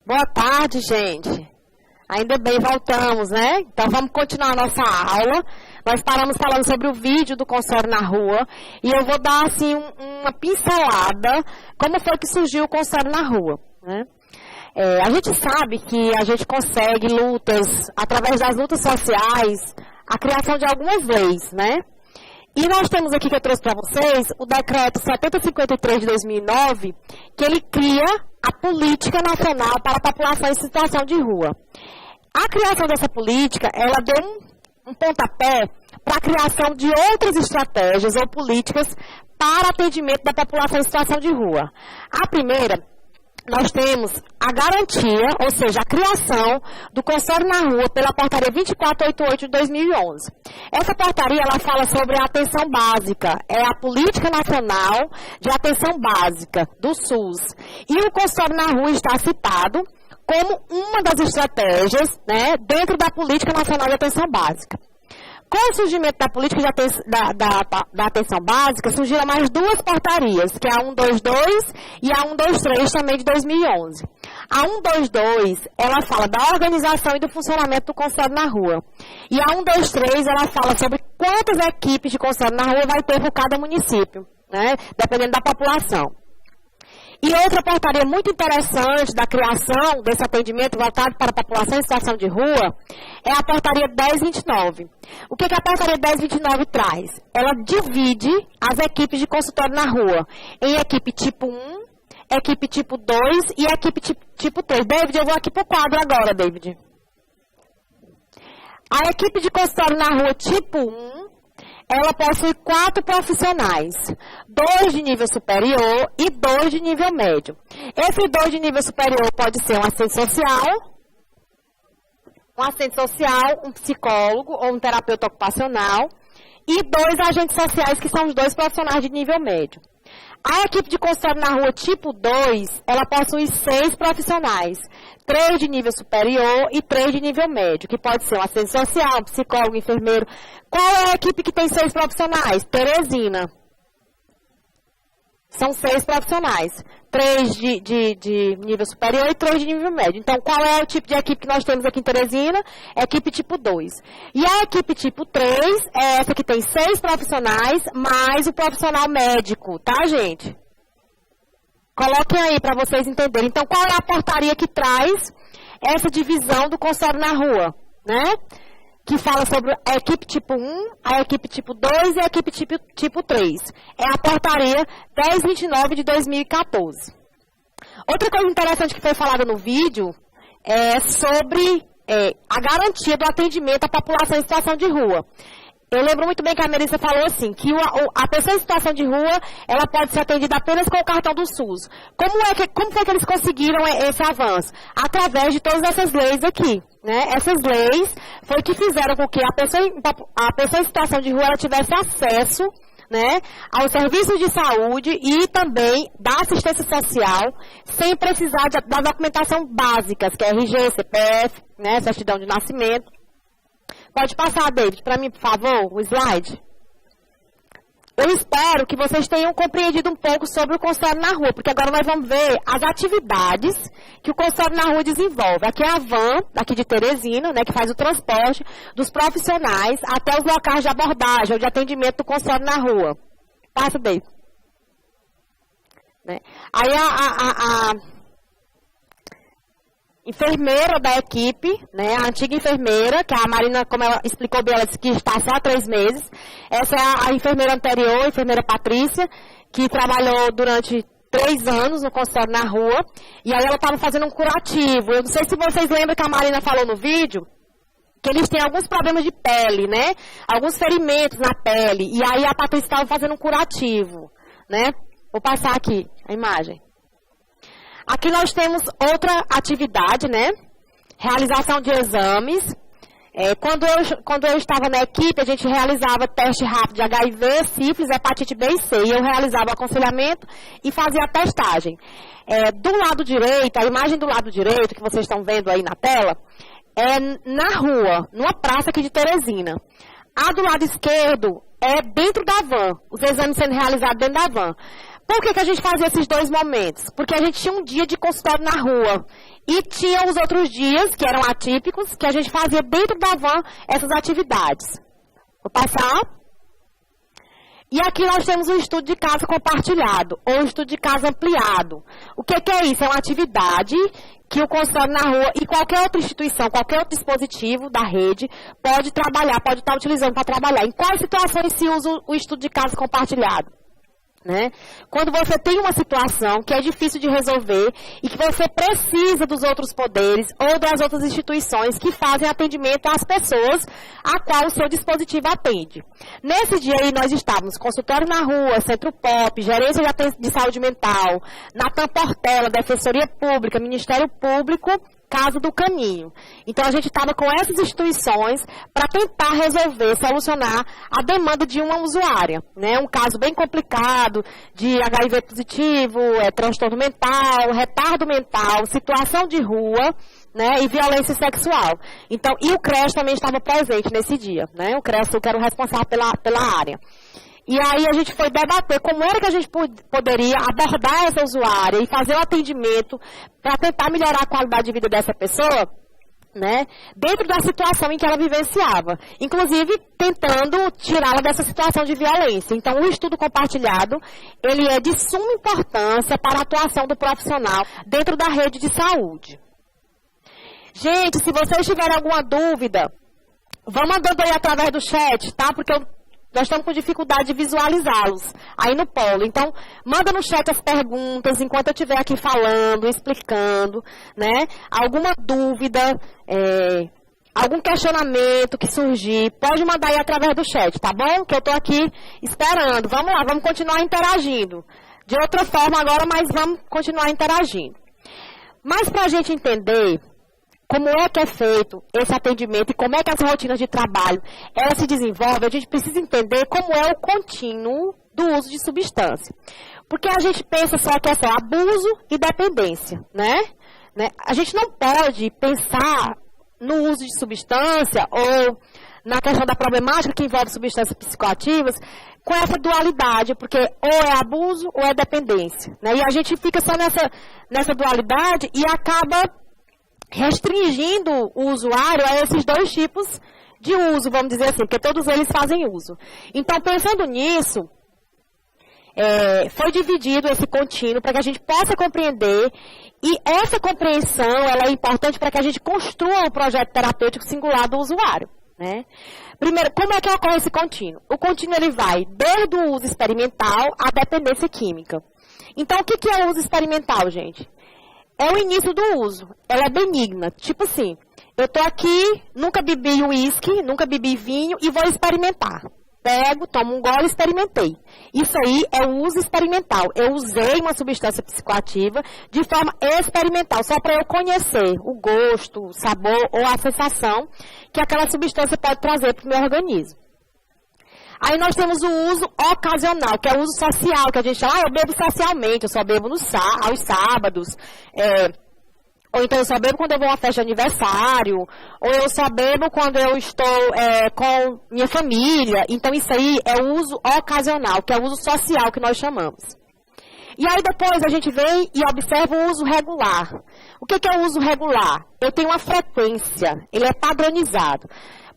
Boa tarde, gente. Ainda bem, voltamos, né? Então, vamos continuar a nossa aula. Nós paramos falando sobre o vídeo do Consultório na Rua. E eu vou dar, assim, uma pincelada como foi que surgiu o Consultório na Rua, né? A gente sabe que a gente consegue lutas, através das lutas sociais, a criação de algumas leis, né? E nós temos aqui, que eu trouxe para vocês, o decreto 7053 de 2009, que ele cria a Política Nacional para a População em Situação de Rua. A criação dessa política, ela deu um pontapé para a criação de outras estratégias ou políticas para atendimento da população em situação de rua. A primeira, nós temos a garantia, ou seja, a criação do Consultório na Rua pela portaria 2488 de 2011. Essa portaria, ela fala sobre a atenção básica, é a Política Nacional de Atenção Básica do SUS. E o Consultório na Rua está citado como uma das estratégias, né, dentro da Política Nacional de Atenção Básica. Com o surgimento da política da atenção básica, surgiram mais duas portarias, que é a 122 e a 123, também de 2011. A 122, ela fala da organização e do funcionamento do consultório na rua. E a 123, ela fala sobre quantas equipes de consultório na rua vai ter por cada município, né, dependendo da população. E outra portaria muito interessante da criação desse atendimento voltado para a população em situação de rua é a portaria 1029. O que a portaria 1029 traz? Ela divide as equipes de consultório na rua em equipe tipo 1, equipe tipo 2 e equipe tipo 3. David, eu vou aqui para o quadro agora, David. A equipe de consultório na rua tipo 1, ela possui 4 profissionais, 2 de nível superior e 2 de nível médio. Esse 2 de nível superior pode ser um assistente social, um psicólogo ou um terapeuta ocupacional e 2 agentes sociais, que são os 2 profissionais de nível médio. A equipe de consultório na rua tipo 2, ela possui 6 profissionais, 3 de nível superior e 3 de nível médio, que pode ser um assistente social, um psicólogo, um enfermeiro. Qual é a equipe que tem 6 profissionais? Teresina. São 6 profissionais, 3 de nível superior e 3 de nível médio. Então, qual é o tipo de equipe que nós temos aqui em Teresina? Equipe tipo 2. E a equipe tipo 3 é essa que tem 6 profissionais, mais o profissional médico, tá, gente? Coloquem aí para vocês entenderem. Então, qual é a portaria que traz essa divisão do consultório na rua, né? Que fala sobre a equipe tipo 1, a equipe tipo 2 e a equipe tipo 3. É a portaria 1029 de 2014. Outra coisa interessante que foi falada no vídeo é sobre a garantia do atendimento à população em situação de rua. Eu lembro muito bem que a Melissa falou assim, que a pessoa em situação de rua, ela pode ser atendida apenas com o cartão do SUS. Como foi que eles conseguiram esse avanço? Através de todas essas leis aqui, né? Essas leis foi que fizeram com que a pessoa em situação de rua ela tivesse acesso, né, aos serviços de saúde e também da assistência social, sem precisar da documentação básicas, que é RG, CPF, né, certidão de nascimento. Pode passar, David, para mim, por favor, o slide. Eu espero que vocês tenham compreendido um pouco sobre o consultório na rua, porque agora nós vamos ver as atividades que o consultório na rua desenvolve. Aqui é a van, aqui de Teresina, né, que faz o transporte dos profissionais até os locais de abordagem ou de atendimento do consultório na rua. Passa, David. Né? Aí a enfermeira da equipe, né, a antiga enfermeira, que a Marina, como ela explicou bem, ela disse que está só há 3 meses. Essa é a enfermeira anterior, a enfermeira Patrícia, que trabalhou durante 3 anos no consultório na rua. E aí ela estava fazendo um curativo. Eu não sei se vocês lembram que a Marina falou no vídeo, que eles têm alguns problemas de pele, né? Alguns ferimentos na pele. E aí a Patrícia estava fazendo um curativo, né? Vou passar aqui a imagem. Aqui nós temos outra atividade, né? Realização de exames. Quando eu estava na equipe, a gente realizava teste rápido de HIV, sífilis, hepatite B e C. E eu realizava o aconselhamento e fazia a testagem. Do lado direito, a imagem do lado direito, que vocês estão vendo aí na tela, é na rua, numa praça aqui de Teresina. A do lado esquerdo é dentro da van, os exames sendo realizados dentro da van. Por que a gente fazia esses 2 momentos? Porque a gente tinha um dia de consultório na rua. E tinha os outros dias, que eram atípicos, que a gente fazia dentro da van essas atividades. Vou passar. E aqui nós temos um estudo de caso compartilhado, ou estudo de caso ampliado. O que é isso? É uma atividade que o consultório na rua e qualquer outra instituição, qualquer outro dispositivo da rede pode trabalhar, pode estar utilizando para trabalhar. Em quais situações se usa o estudo de caso compartilhado? Né? Quando você tem uma situação que é difícil de resolver e que você precisa dos outros poderes ou das outras instituições que fazem atendimento às pessoas a qual o seu dispositivo atende. Nesse dia aí nós estávamos consultório na rua, Centro Pop, Gerência de Saúde Mental, Natan Portela, Defensoria Pública, Ministério Público, Casa do Caminho. Então, a gente estava com essas instituições para tentar resolver, solucionar a demanda de uma usuária. Né? Um caso bem complicado de HIV positivo, transtorno mental, retardo mental, situação de rua, né? E violência sexual. Então, e o CREAS também estava presente nesse dia. Né? O CREAS que era o responsável pela área. E aí a gente foi debater como era que a gente poderia abordar essa usuária e fazer o atendimento para tentar melhorar a qualidade de vida dessa pessoa, né, dentro da situação em que ela vivenciava. Inclusive, tentando tirá-la dessa situação de violência. Então, o estudo compartilhado, ele é de suma importância para a atuação do profissional dentro da rede de saúde. Gente, se vocês tiverem alguma dúvida, vão mandando aí através do chat, tá? Porque nós estamos com dificuldade de visualizá-los aí no polo. Então, manda no chat as perguntas enquanto eu estiver aqui falando, explicando, né? Alguma dúvida, algum questionamento que surgir, pode mandar aí através do chat, tá bom? Que eu estou aqui esperando. Vamos lá, vamos continuar interagindo. De outra forma agora, mas vamos continuar interagindo. Mas para a gente entender como é que é feito esse atendimento e como é que as rotinas de trabalho elas se desenvolvem, a gente precisa entender como é o contínuo do uso de substância. Porque a gente pensa só que é só abuso e dependência, né? A gente não pode pensar no uso de substância ou na questão da problemática que envolve substâncias psicoativas com essa dualidade, porque ou é abuso ou é dependência. Né? E a gente fica só nessa dualidade e acaba restringindo o usuário a esses 2 tipos de uso, vamos dizer assim, porque todos eles fazem uso. Então, pensando nisso, foi dividido esse contínuo para que a gente possa compreender, e essa compreensão ela é importante para que a gente construa um projeto terapêutico singular do usuário. Né? Primeiro, como é que ocorre esse contínuo? O contínuo ele vai desde o uso experimental à dependência química. Então, o que é o uso experimental, gente? É o início do uso. Ela é benigna. Tipo assim, eu estou aqui, nunca bebi uísque, nunca bebi vinho e vou experimentar. Pego, tomo um gole e experimentei. Isso aí é o uso experimental. Eu usei uma substância psicoativa de forma experimental, só para eu conhecer o gosto, o sabor ou a sensação que aquela substância pode trazer para o meu organismo. Aí nós temos o uso ocasional, que é o uso social, que a gente chama, eu bebo socialmente, eu só bebo aos sábados, ou então eu só bebo quando eu vou a uma festa de aniversário, ou eu só bebo quando eu estou com minha família. Então isso aí é o uso ocasional, que é o uso social que nós chamamos. E aí depois a gente vem e observa o uso regular. O que é o uso regular? Eu tenho uma frequência, ele é padronizado.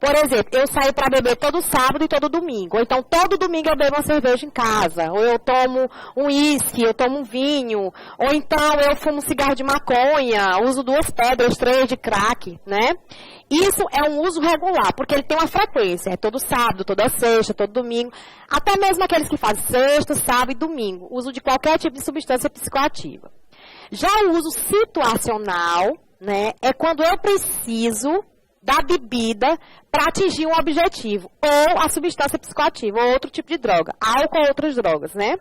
Por exemplo, eu saio para beber todo sábado e todo domingo. Ou então, todo domingo eu bebo uma cerveja em casa. Ou eu tomo um uísque, eu tomo um vinho. Ou então, eu fumo um cigarro de maconha, uso 2 pedras, 3 de crack, né? Isso é um uso regular, porque ele tem uma frequência. É todo sábado, toda sexta, todo domingo. Até mesmo aqueles que fazem sexta, sábado e domingo. Uso de qualquer tipo de substância psicoativa. Já o uso situacional, né? É quando eu preciso da bebida para atingir um objetivo, ou a substância psicoativa, ou outro tipo de droga, álcool ou outras drogas, né?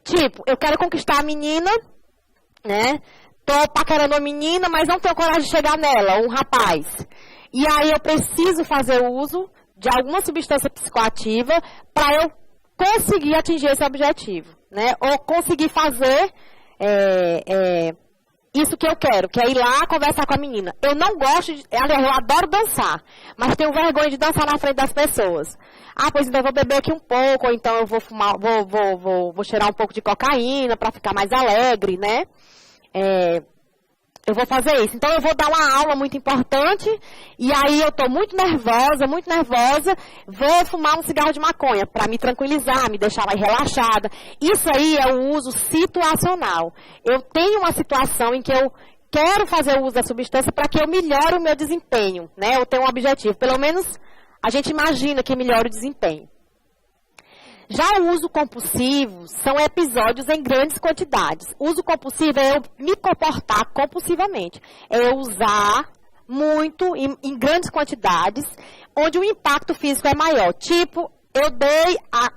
Tipo, eu quero conquistar a menina, né? Tô paquerando a menina, mas não tenho coragem de chegar nela, um rapaz. E aí eu preciso fazer uso de alguma substância psicoativa para eu conseguir atingir esse objetivo, né? Ou conseguir fazer isso que eu quero, que é ir lá conversar com a menina. Eu não gosto, aliás, eu adoro dançar, mas tenho vergonha de dançar na frente das pessoas. Ah, pois então eu vou beber aqui um pouco, ou então eu vou fumar, vou cheirar um pouco de cocaína para ficar mais alegre, né? Eu vou fazer isso. Então eu vou dar uma aula muito importante, e aí eu estou muito nervosa, vou fumar um cigarro de maconha para me tranquilizar, me deixar mais relaxada. Isso aí é o uso situacional. Eu tenho uma situação em que eu quero fazer o uso da substância para que eu melhore o meu desempenho, né? Eu tenho um objetivo, pelo menos a gente imagina que melhora o desempenho. Já o uso compulsivo são episódios em grandes quantidades. O uso compulsivo é eu me comportar compulsivamente. É eu usar muito, em grandes quantidades, onde o impacto físico é maior. Tipo,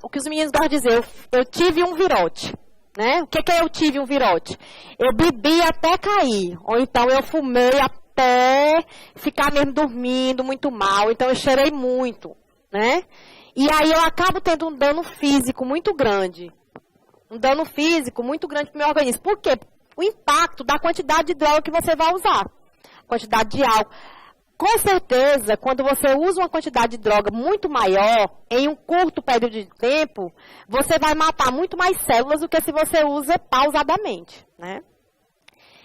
o que os meninos gostam de dizer, eu tive um virote. Né? O que é eu tive um virote? Eu bebi até cair. Ou então eu fumei até ficar mesmo dormindo muito mal. Então eu cheirei muito, né? E aí eu acabo tendo um dano físico muito grande. Um dano físico muito grande para o meu organismo. Por quê? O impacto da quantidade de droga que você vai usar. Quantidade de álcool. Com certeza, quando você usa uma quantidade de droga muito maior, em um curto período de tempo, você vai matar muito mais células do que se você usa pausadamente, né?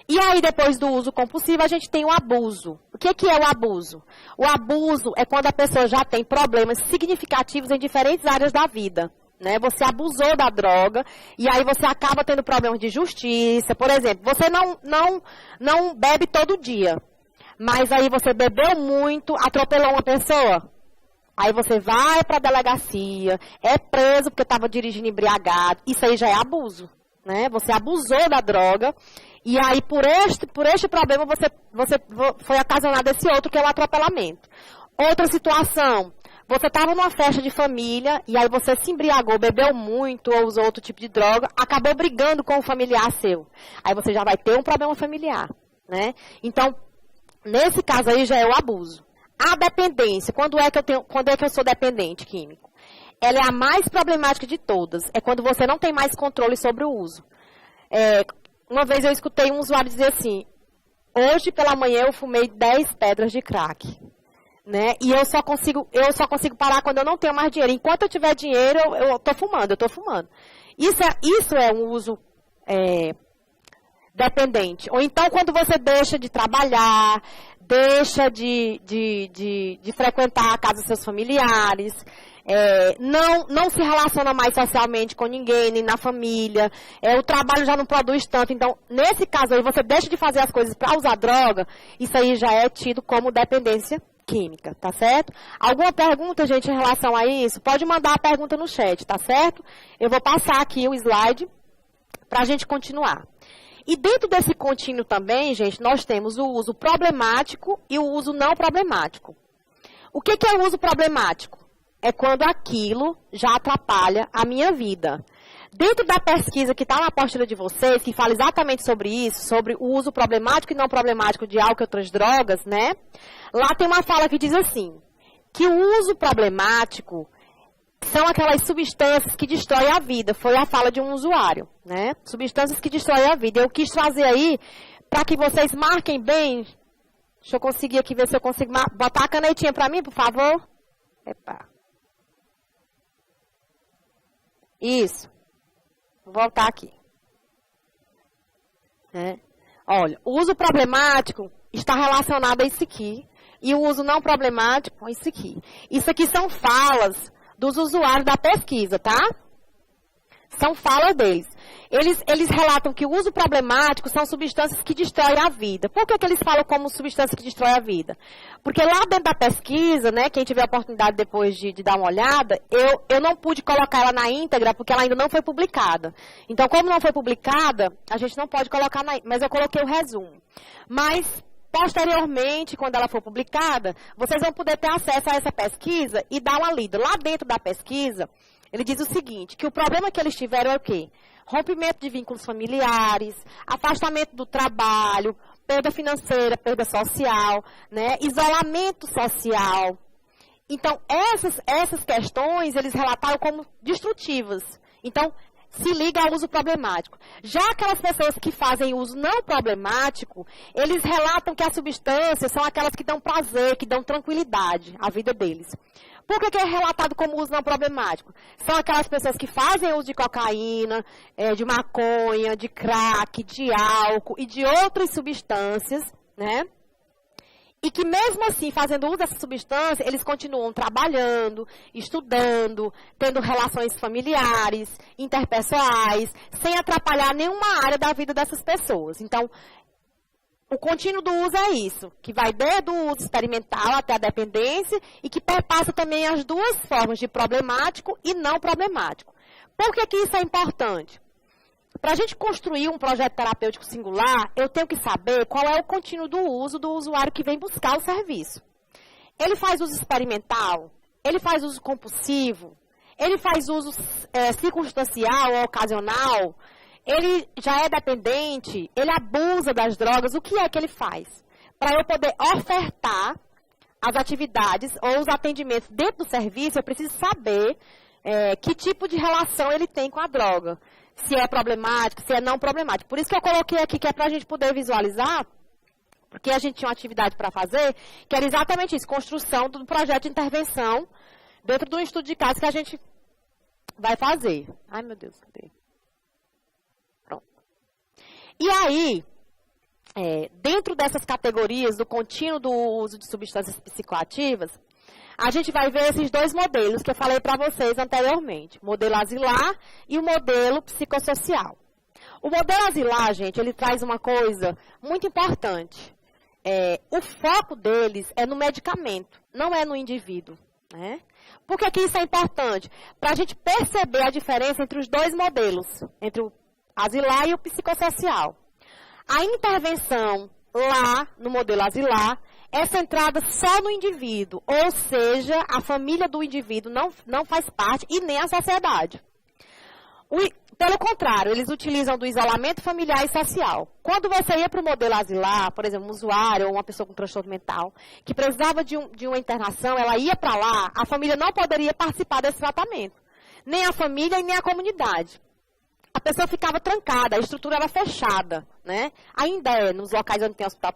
E aí, depois do uso compulsivo, a gente tem o abuso. O que é o abuso? O abuso é quando a pessoa já tem problemas significativos em diferentes áreas da vida. Né? Você abusou da droga e aí você acaba tendo problemas de justiça. Por exemplo, você não bebe todo dia, mas aí você bebeu muito, atropelou uma pessoa. Aí você vai para a delegacia, é preso porque estava dirigindo embriagado. Isso aí já é abuso. Né? Você abusou da droga. E aí, por este problema, você foi ocasionado esse outro, que é o atropelamento. Outra situação, você estava numa festa de família, e aí você se embriagou, bebeu muito, ou usou outro tipo de droga, acabou brigando com um familiar seu. Aí você já vai ter um problema familiar, né? Então, nesse caso aí, já é o abuso. A dependência, quando é que eu sou dependente químico? Ela é a mais problemática de todas. É quando você não tem mais controle sobre o uso. Uma vez eu escutei um usuário dizer assim, hoje pela manhã eu fumei 10 pedras de crack, né? E eu só consigo parar quando eu não tenho mais dinheiro. Enquanto eu tiver dinheiro, eu estou fumando. Isso é um uso dependente. Ou então quando você deixa de trabalhar, deixa de frequentar a casa dos seus familiares, não se relaciona mais socialmente com ninguém, nem na família, o trabalho já não produz tanto. Então, nesse caso aí, você deixa de fazer as coisas para usar droga, isso aí já é tido como dependência química, tá certo? Alguma pergunta, gente, em relação a isso? Pode mandar a pergunta no chat, tá certo? Eu vou passar aqui o slide para a gente continuar. E dentro desse contínuo também, gente, nós temos o uso problemático e o uso não problemático. O que é o uso problemático? É quando aquilo já atrapalha a minha vida. Dentro da pesquisa que está na apostila de vocês, que fala exatamente sobre isso, sobre o uso problemático e não problemático de álcool e outras drogas, né? Lá tem uma fala que diz assim, que o uso problemático são aquelas substâncias que destroem a vida. Foi a fala de um usuário, né? Substâncias que destroem a vida. Eu quis trazer aí, para que vocês marquem bem. Deixa eu conseguir aqui, ver se eu consigo botar a canetinha para mim, por favor. Epa. Isso. Vou voltar aqui. Olha, o uso problemático está relacionado a isso aqui. E o uso não problemático a isso aqui. Isso aqui são falas dos usuários da pesquisa, tá? São falas deles. Eles relatam que o uso problemático são substâncias que destroem a vida. Por que eles falam como substância que destrói a vida? Porque lá dentro da pesquisa, né, quem tiver a oportunidade depois de dar uma olhada, eu não pude colocar ela na íntegra, porque ela ainda não foi publicada. Então, como não foi publicada, a gente não pode colocar na íntegra, mas eu coloquei o resumo. Mas, posteriormente, quando ela for publicada, vocês vão poder ter acesso a essa pesquisa e dar uma lida. Lá dentro da pesquisa, ele diz o seguinte, que o problema que eles tiveram é o quê? Rompimento de vínculos familiares, afastamento do trabalho, perda financeira, perda social, né? Isolamento social. Então, essas questões eles relataram como destrutivas. Então, se liga ao uso problemático. Já aquelas pessoas que fazem uso não problemático, eles relatam que as substâncias são aquelas que dão prazer, que dão tranquilidade à vida deles. Por que é relatado como uso não problemático? São aquelas pessoas que fazem uso de cocaína, de maconha, de crack, de álcool e de outras substâncias, né? E que mesmo assim, fazendo uso dessa substância, eles continuam trabalhando, estudando, tendo relações familiares, interpessoais, sem atrapalhar nenhuma área da vida dessas pessoas. Então, o contínuo do uso é isso, que vai desde o uso experimental até a dependência e que perpassa também as duas formas de problemático e não problemático. Por que isso é importante? Para a gente construir um projeto terapêutico singular, eu tenho que saber qual é o contínuo do uso do usuário que vem buscar o serviço. Ele faz uso experimental, ele faz uso compulsivo, ele faz uso circunstancial ou ocasional, ele já é dependente, ele abusa das drogas, o que é que ele faz? Para eu poder ofertar as atividades ou os atendimentos dentro do serviço, eu preciso saber que tipo de relação ele tem com a droga. Se é problemático, se é não problemático. Por isso que eu coloquei aqui, que é para a gente poder visualizar, porque a gente tinha uma atividade para fazer, que era exatamente isso, construção do projeto de intervenção dentro do estudo de caso que a gente vai fazer. Ai, meu Deus, cadê? Pronto. E aí, dentro dessas categorias do contínuo do uso de substâncias psicoativas, a gente vai ver esses dois modelos que eu falei para vocês anteriormente. O modelo asilar e o modelo psicossocial. O modelo asilar, gente, ele traz uma coisa muito importante. O foco deles é no medicamento, não é no indivíduo. Né? Por que isso é importante? Para a gente perceber a diferença entre os dois modelos, entre o asilar e o psicossocial. A intervenção lá no modelo asilar é centrada só no indivíduo, ou seja, a família do indivíduo não faz parte e nem a sociedade. Pelo contrário, eles utilizam do isolamento familiar e social. Quando você ia para o modelo asilar, por exemplo, um usuário ou uma pessoa com transtorno mental, que precisava de uma internação, ela ia para lá, a família não poderia participar desse tratamento. Nem a família e nem a comunidade. A pessoa ficava trancada, a estrutura era fechada, né? Ainda nos locais onde tem hospital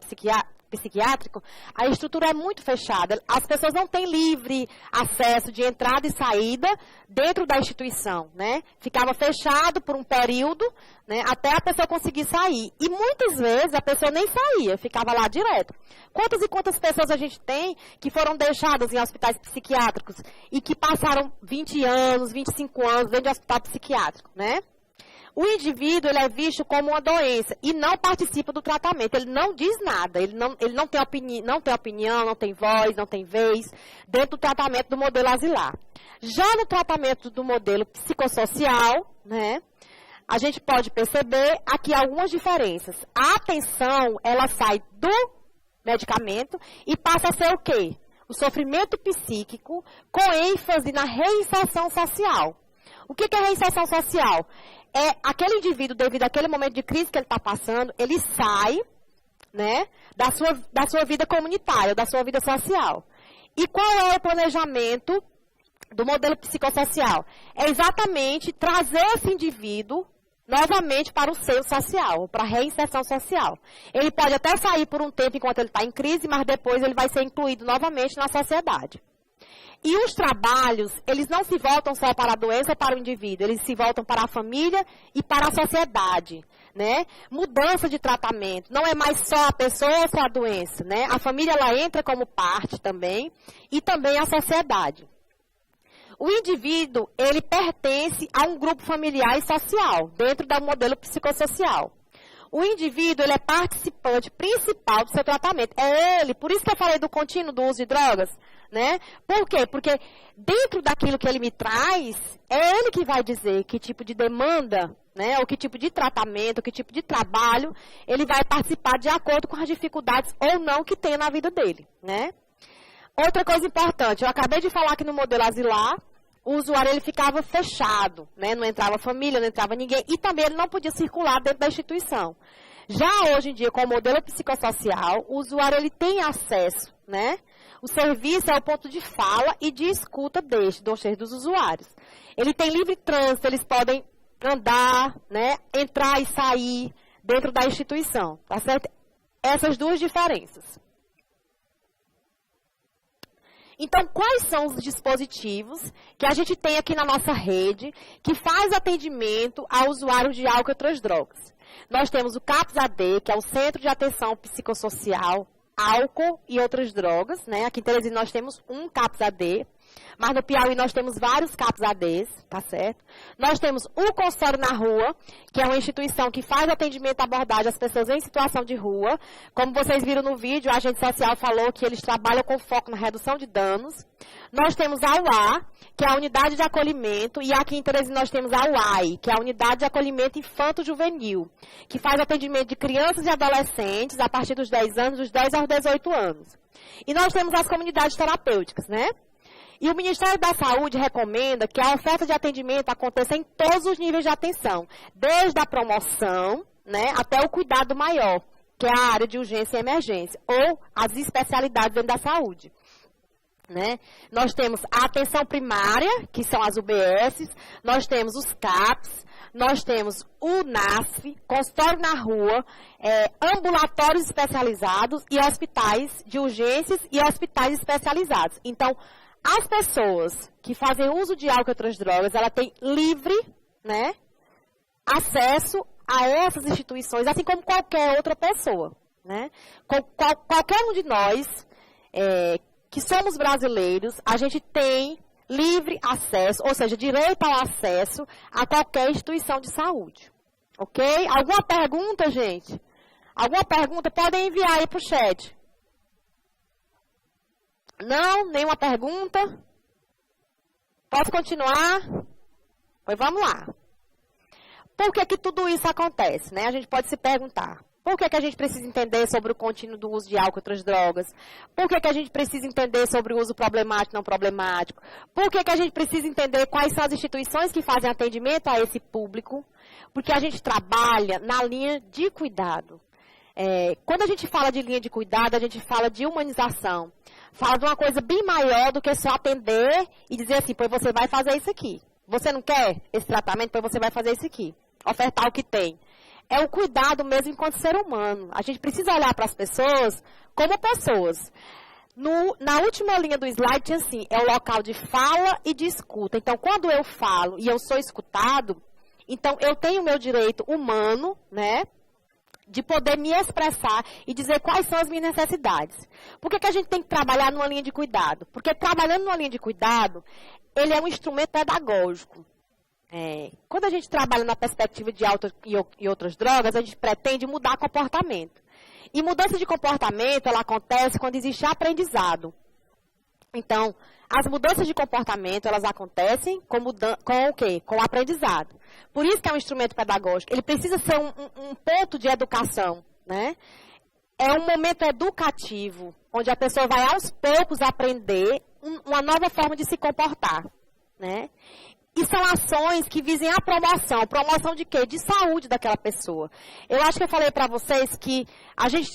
psiquiátrico, a estrutura é muito fechada. As pessoas não têm livre acesso de entrada e saída dentro da instituição, né? Ficava fechado por um período, né, até a pessoa conseguir sair. E muitas vezes a pessoa nem saía, ficava lá direto. Quantas e quantas pessoas a gente tem que foram deixadas em hospitais psiquiátricos e que passaram 20 anos, 25 anos dentro de hospital psiquiátrico, né? O indivíduo ele é visto como uma doença e não participa do tratamento. Ele não diz nada, ele não tem opinião, não tem voz, não tem vez dentro do tratamento do modelo asilar. Já no tratamento do modelo psicossocial, né, a gente pode perceber aqui algumas diferenças. A atenção, ela sai do medicamento e passa a ser o quê? O sofrimento psíquico com ênfase na reinserção social. O que é reinserção social? É aquele indivíduo, devido àquele momento de crise que ele está passando, ele sai, né, da sua vida comunitária, da sua vida social. E qual é o planejamento do modelo psicossocial? É exatamente trazer esse indivíduo novamente para o seio social, para a reinserção social. Ele pode até sair por um tempo enquanto ele está em crise, mas depois ele vai ser incluído novamente na sociedade. E os trabalhos, eles não se voltam só para a doença ou para o indivíduo, eles se voltam para a família e para a sociedade, né? Mudança de tratamento, não é mais só a pessoa ou só a doença, né? A família, ela entra como parte também, e também a sociedade. O indivíduo, ele pertence a um grupo familiar e social, dentro do modelo psicossocial. O indivíduo, ele é participante principal do seu tratamento. É ele, por isso que eu falei do contínuo do uso de drogas, né? Por quê? Porque dentro daquilo que ele me traz, é ele que vai dizer que tipo de demanda, né? Ou que tipo de tratamento, que tipo de trabalho ele vai participar de acordo com as dificuldades ou não que tem na vida dele, né? Outra coisa importante, eu acabei de falar que no modelo asilar, o usuário ele ficava fechado, né? Não entrava família, não entrava ninguém, e também ele não podia circular dentro da instituição. Já hoje em dia, com o modelo psicossocial, o usuário ele tem acesso, né? O serviço é o ponto de fala e de escuta dos usuários. Ele tem livre trânsito, eles podem andar, né, entrar e sair dentro da instituição, tá certo? Essas duas diferenças. Então, quais são os dispositivos que a gente tem aqui na nossa rede que faz atendimento a usuários de álcool e outras drogas? Nós temos o CAPS-AD, que é o Centro de Atenção Psicossocial, Álcool e Outras Drogas, né? Aqui em Teresina nós temos um CAPS-AD, mas no Piauí nós temos vários CAPS-ADs, tá certo? Nós temos o Consultório na Rua, que é uma instituição que faz atendimento e abordagem às pessoas em situação de rua. Como vocês viram no vídeo, a agente social falou que eles trabalham com foco na redução de danos. Nós temos a UA, que é a Unidade de Acolhimento, e aqui em Teresina nós temos a UAI, que é a Unidade de Acolhimento Infanto-Juvenil, que faz atendimento de crianças e adolescentes a partir dos 10 anos, dos 10 aos 18 anos. E nós temos as comunidades terapêuticas, né? E o Ministério da Saúde recomenda que a oferta de atendimento aconteça em todos os níveis de atenção, desde a promoção, né, até o cuidado maior, que é a área de urgência e emergência, ou as especialidades dentro da saúde. Né? Nós temos a atenção primária, que são as UBSs, nós temos os CAPs, nós temos o NASF, consultório na rua, ambulatórios especializados e hospitais de urgências e hospitais especializados. Então, as pessoas que fazem uso de álcool e outras drogas, ela tem livre, né, acesso a essas instituições, assim como qualquer outra pessoa. Né? Qualquer um de nós que somos brasileiros, a gente tem livre acesso, ou seja, direito ao acesso a qualquer instituição de saúde. Ok? Alguma pergunta, gente? Alguma pergunta? Podem enviar aí para o chat. Não? Nenhuma pergunta? Posso continuar? Pois vamos lá. Por que tudo isso acontece? Né? A gente pode se perguntar. Por que a gente precisa entender sobre o contínuo do uso de álcool e outras drogas? Por que a gente precisa entender sobre o uso problemático e não problemático? Por que a gente precisa entender quais são as instituições que fazem atendimento a esse público? Porque a gente trabalha na linha de cuidado. Quando a gente fala de linha de cuidado, a gente fala de humanização. Fala de uma coisa bem maior do que só atender e dizer assim, pois você vai fazer isso aqui. Você não quer esse tratamento, pois você vai fazer isso aqui. Ofertar o que tem. É o cuidado mesmo enquanto ser humano. A gente precisa olhar para as pessoas como pessoas. Na última linha do slide tinha assim, é o local de fala e de escuta. Então, quando eu falo e eu sou escutado, então eu tenho o meu direito humano, né, de poder me expressar e dizer quais são as minhas necessidades. Por que a gente tem que trabalhar numa linha de cuidado? Porque trabalhando numa linha de cuidado, ele é um instrumento pedagógico. Quando a gente trabalha na perspectiva de álcool e outras drogas, a gente pretende mudar comportamento. E mudança de comportamento, ela acontece quando existe aprendizado. Então, as mudanças de comportamento, elas acontecem com o quê? Com o aprendizado. Por isso que é um instrumento pedagógico. Ele precisa ser um ponto de educação, né? É um momento educativo, onde a pessoa vai aos poucos aprender uma nova forma de se comportar, né? E são ações que visem a promoção. Promoção de quê? De saúde daquela pessoa. Eu acho que eu falei para vocês que a gente,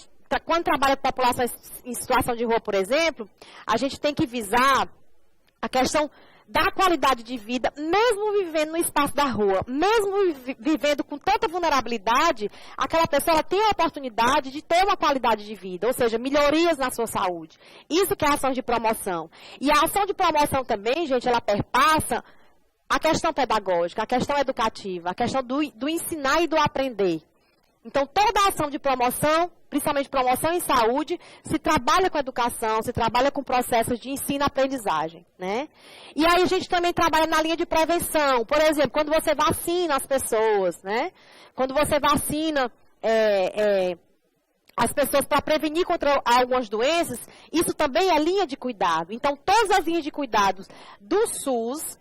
quando trabalha com população em situação de rua, por exemplo, a gente tem que visar a questão da qualidade de vida, mesmo vivendo no espaço da rua, mesmo vivendo com tanta vulnerabilidade, aquela pessoa tem a oportunidade de ter uma qualidade de vida, ou seja, melhorias na sua saúde. Isso que é a ação de promoção. E a ação de promoção também, gente, ela perpassa a questão pedagógica, a questão educativa, a questão do ensinar e do aprender. Então, toda a ação de promoção, principalmente promoção em saúde, se trabalha com educação, se trabalha com processos de ensino-aprendizagem, né? E aí a gente também trabalha na linha de prevenção. Por exemplo, quando você vacina as pessoas, né? Quando você vacina as pessoas para prevenir contra algumas doenças, isso também é linha de cuidado. Então, todas as linhas de cuidados do SUS,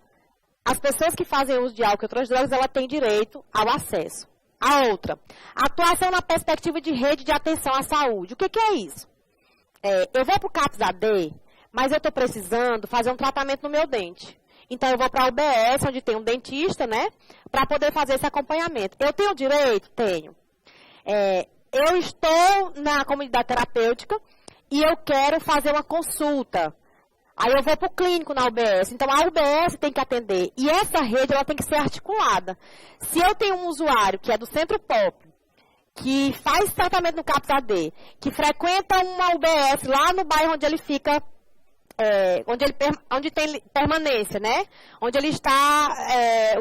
as pessoas que fazem uso de álcool e outras drogas, ela tem direito ao acesso. A outra, atuação na perspectiva de rede de atenção à saúde. O que é isso? Eu vou para o CAPS-AD, mas eu estou precisando fazer um tratamento no meu dente. Então, eu vou para a UBS, onde tem um dentista, né, para poder fazer esse acompanhamento. Eu tenho direito? Tenho. Eu estou na comunidade terapêutica e eu quero fazer uma consulta. Aí eu vou para o clínico na UBS. Então, a UBS tem que atender. E essa rede, ela tem que ser articulada. Se eu tenho um usuário que é do Centro Pop, que faz tratamento no CAPS AD, que frequenta uma UBS lá no bairro onde ele fica, onde tem permanência, né? Onde ele está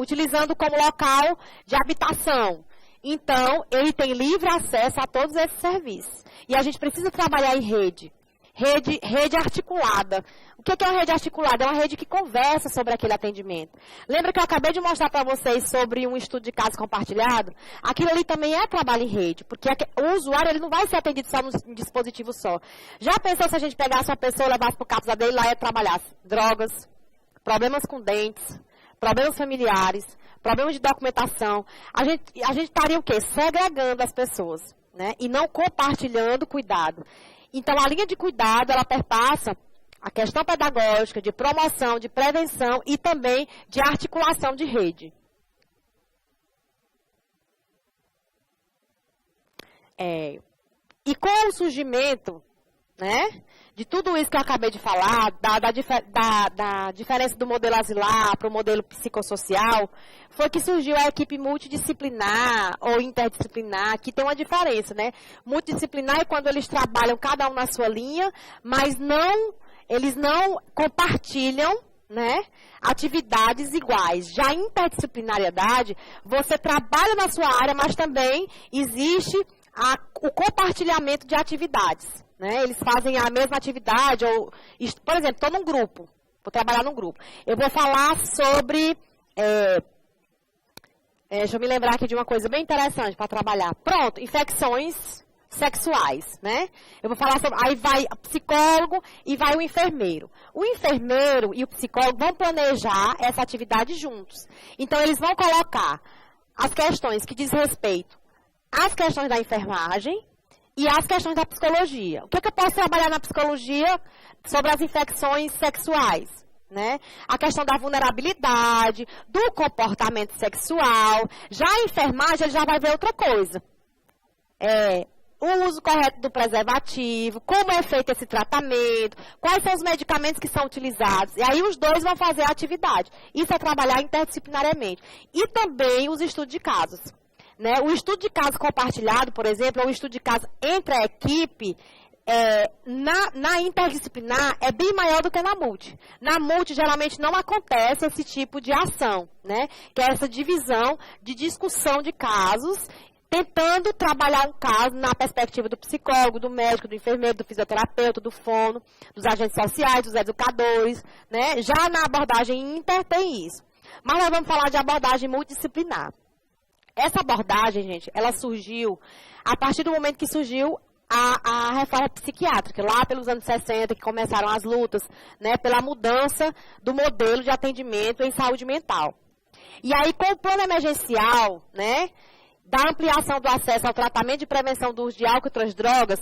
utilizando como local de habitação. Então, ele tem livre acesso a todos esses serviços. E a gente precisa trabalhar em rede. Rede articulada. O que é uma rede articulada? É uma rede que conversa sobre aquele atendimento. Lembra que eu acabei de mostrar para vocês sobre um estudo de caso compartilhado? Aquilo ali também é trabalho em rede, porque o usuário ele não vai ser atendido só num dispositivo só. Já pensou se a gente pegasse uma pessoa, levasse para o CAPS AD e lá ia trabalhar drogas, problemas com dentes, problemas familiares, problemas de documentação? A gente estaria o quê? Segregando as pessoas, né? E não compartilhando cuidado. Então, a linha de cuidado, ela perpassa a questão pedagógica, de promoção, de prevenção e também de articulação de rede. E com o surgimento, né, de tudo isso que eu acabei de falar, da diferença do modelo asilar para o modelo psicossocial, foi que surgiu a equipe multidisciplinar ou interdisciplinar, que tem uma diferença, né? Multidisciplinar é quando eles trabalham cada um na sua linha, mas eles não compartilham, né, atividades iguais. Já a interdisciplinariedade, você trabalha na sua área, mas também existe o compartilhamento de atividades. Né? Eles fazem a mesma atividade, ou, por exemplo, estou num grupo, vou trabalhar num grupo. Eu vou falar sobre, deixa eu me lembrar aqui de uma coisa bem interessante para trabalhar. Pronto, infecções sexuais, né? Eu vou falar sobre, aí vai o psicólogo e vai o enfermeiro. O enfermeiro e o psicólogo vão planejar essa atividade juntos. Então, eles vão colocar as questões que diz respeito às questões da enfermagem, e as questões da psicologia. O que eu posso trabalhar na psicologia sobre as infecções sexuais? Né? A questão da vulnerabilidade, do comportamento sexual. Já a enfermagem, ele já vai ver outra coisa. O uso correto do preservativo, como é feito esse tratamento, quais são os medicamentos que são utilizados. E aí os dois vão fazer a atividade. Isso é trabalhar interdisciplinariamente. E também os estudos de casos. Né? O estudo de caso compartilhado, por exemplo, ou o estudo de caso entre a equipe, na interdisciplinar, é bem maior do que na multi. Na multi, geralmente, não acontece esse tipo de ação, né? Que é essa divisão de discussão de casos, tentando trabalhar um caso na perspectiva do psicólogo, do médico, do enfermeiro, do fisioterapeuta, do fono, dos agentes sociais, dos educadores. Né? Já na abordagem inter tem isso. Mas nós vamos falar de abordagem multidisciplinar. Essa abordagem, gente, ela surgiu a partir do momento que surgiu a reforma psiquiátrica, lá pelos anos 60, que começaram as lutas, né, pela mudança do modelo de atendimento em saúde mental. E aí, com o plano emergencial, né, da ampliação do acesso ao tratamento de prevenção do uso de álcool e outras drogas,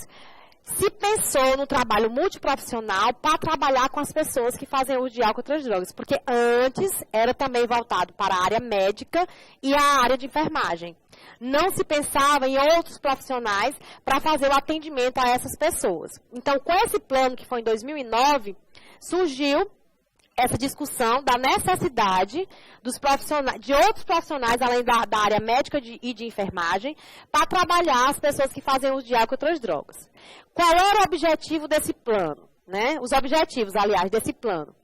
se pensou no trabalho multiprofissional para trabalhar com as pessoas que fazem uso de álcool e outras drogas. Porque antes era também voltado para a área médica e a área de enfermagem. Não se pensava em outros profissionais para fazer o atendimento a essas pessoas. Então, com esse plano, que foi em 2009, surgiu essa discussão da necessidade de outros profissionais, além da área médica e de enfermagem, para trabalhar as pessoas que fazem uso de álcool e outras drogas. Qual era o objetivo desse plano? Né? Os objetivos, aliás, desse plano.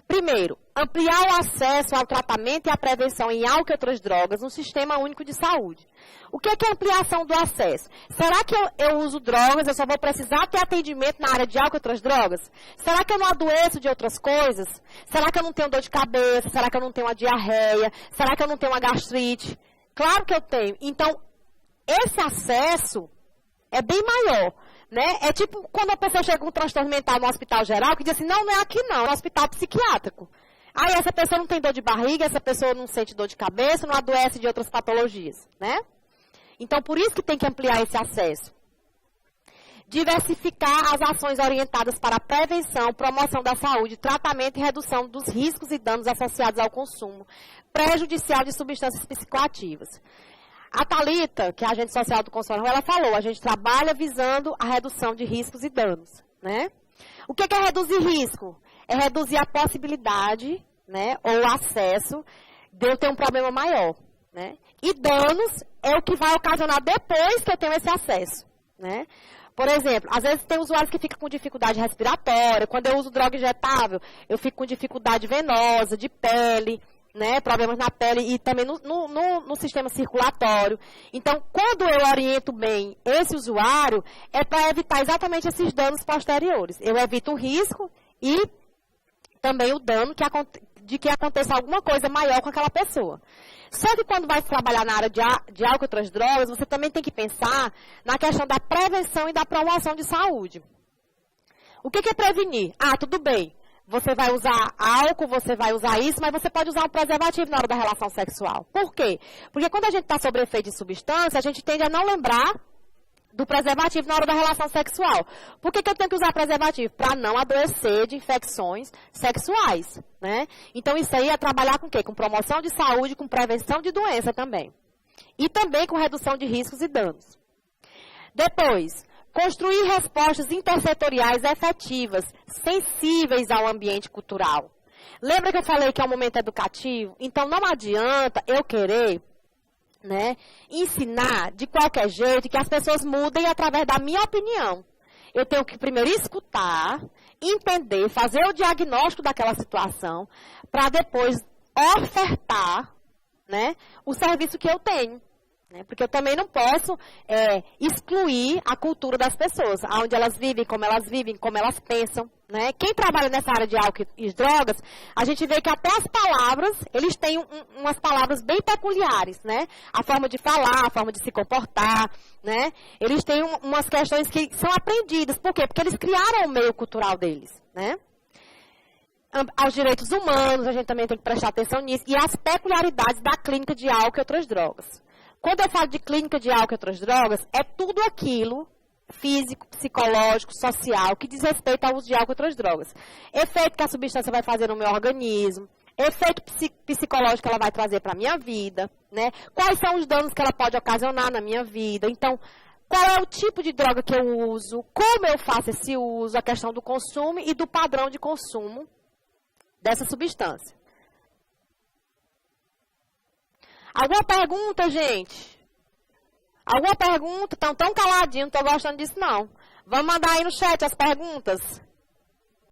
Primeiro, ampliar o acesso ao tratamento e à prevenção em álcool e outras drogas no Sistema Único de Saúde. O que é ampliação do acesso? Será que eu uso drogas, eu só vou precisar ter atendimento na área de álcool e outras drogas? Será que eu não adoeço de outras coisas? Será que eu não tenho dor de cabeça? Será que eu não tenho uma diarreia? Será que eu não tenho uma gastrite? Claro que eu tenho. Então, esse acesso é bem maior. Né? É tipo quando a pessoa chega com um transtorno mental no hospital geral, que diz assim, não é aqui não, é um hospital psiquiátrico. Aí essa pessoa não tem dor de barriga, essa pessoa não sente dor de cabeça, não adoece de outras patologias. Né? Então, por isso que tem que ampliar esse acesso. Diversificar as ações orientadas para a prevenção, promoção da saúde, tratamento e redução dos riscos e danos associados ao consumo prejudicial de substâncias psicoativas. A Thalita, que é a agente social do consórcio, ela falou, a gente trabalha visando a redução de riscos e danos. Né? O que é reduzir risco? é reduzir a possibilidade, né, ou o acesso de eu ter um problema maior, né? E danos é o que vai ocasionar depois que eu tenho esse acesso, né? Por exemplo, às vezes tem usuários que ficam com dificuldade respiratória. Quando eu uso droga injetável, eu fico com dificuldade venosa, de pele, né, problemas na pele e também no sistema circulatório. Então, quando eu oriento bem esse usuário, é para evitar exatamente esses danos posteriores. Eu evito o risco e também o dano de que aconteça alguma coisa maior com aquela pessoa. Só que quando vai trabalhar na área de álcool e outras drogas, você também tem que pensar na questão da prevenção e da promoção de saúde. O que é prevenir? Ah, tudo bem. Você vai usar álcool, você vai usar isso, mas você pode usar um preservativo na hora da relação sexual. Por quê? Porque quando a gente está sob efeito de substância, a gente tende a não lembrar do preservativo na hora da relação sexual. Por que eu tenho que usar preservativo? Para não adoecer de infecções sexuais, né? Então, isso aí é trabalhar com o quê? Com promoção de saúde, com prevenção de doença também. E também com redução de riscos e danos. Depois, construir respostas intersetoriais efetivas, sensíveis ao ambiente cultural. Lembra que eu falei que é um momento educativo? Então, não adianta eu querer, né, ensinar de qualquer jeito que as pessoas mudem através da minha opinião. Eu tenho que primeiro escutar, entender, fazer o diagnóstico daquela situação, para depois ofertar, né, o serviço que eu tenho. Né, porque eu também não posso excluir a cultura das pessoas, onde elas vivem, como elas pensam. Né? Quem trabalha nessa área de álcool e drogas, a gente vê que até as palavras, eles têm umas palavras bem peculiares, né? A forma de falar, a forma de se comportar, né? Eles têm umas questões que são aprendidas. Por quê? Porque eles criaram o meio cultural deles, né? Aos direitos humanos, a gente também tem que prestar atenção nisso. E as peculiaridades da clínica de álcool e outras drogas. Quando eu falo de clínica de álcool e outras drogas, é tudo aquilo físico, psicológico, social, que diz respeito ao uso de álcool e outras drogas. Efeito que a substância vai fazer no meu organismo, efeito psicológico que ela vai trazer para a minha vida, né? Quais são os danos que ela pode ocasionar na minha vida. Então, qual é o tipo de droga que eu uso, como eu faço esse uso, a questão do consumo e do padrão de consumo dessa substância. Alguma pergunta, gente? Alguma pergunta? Estão tão caladinhos, não estou gostando disso, não. Vamos mandar aí no chat as perguntas.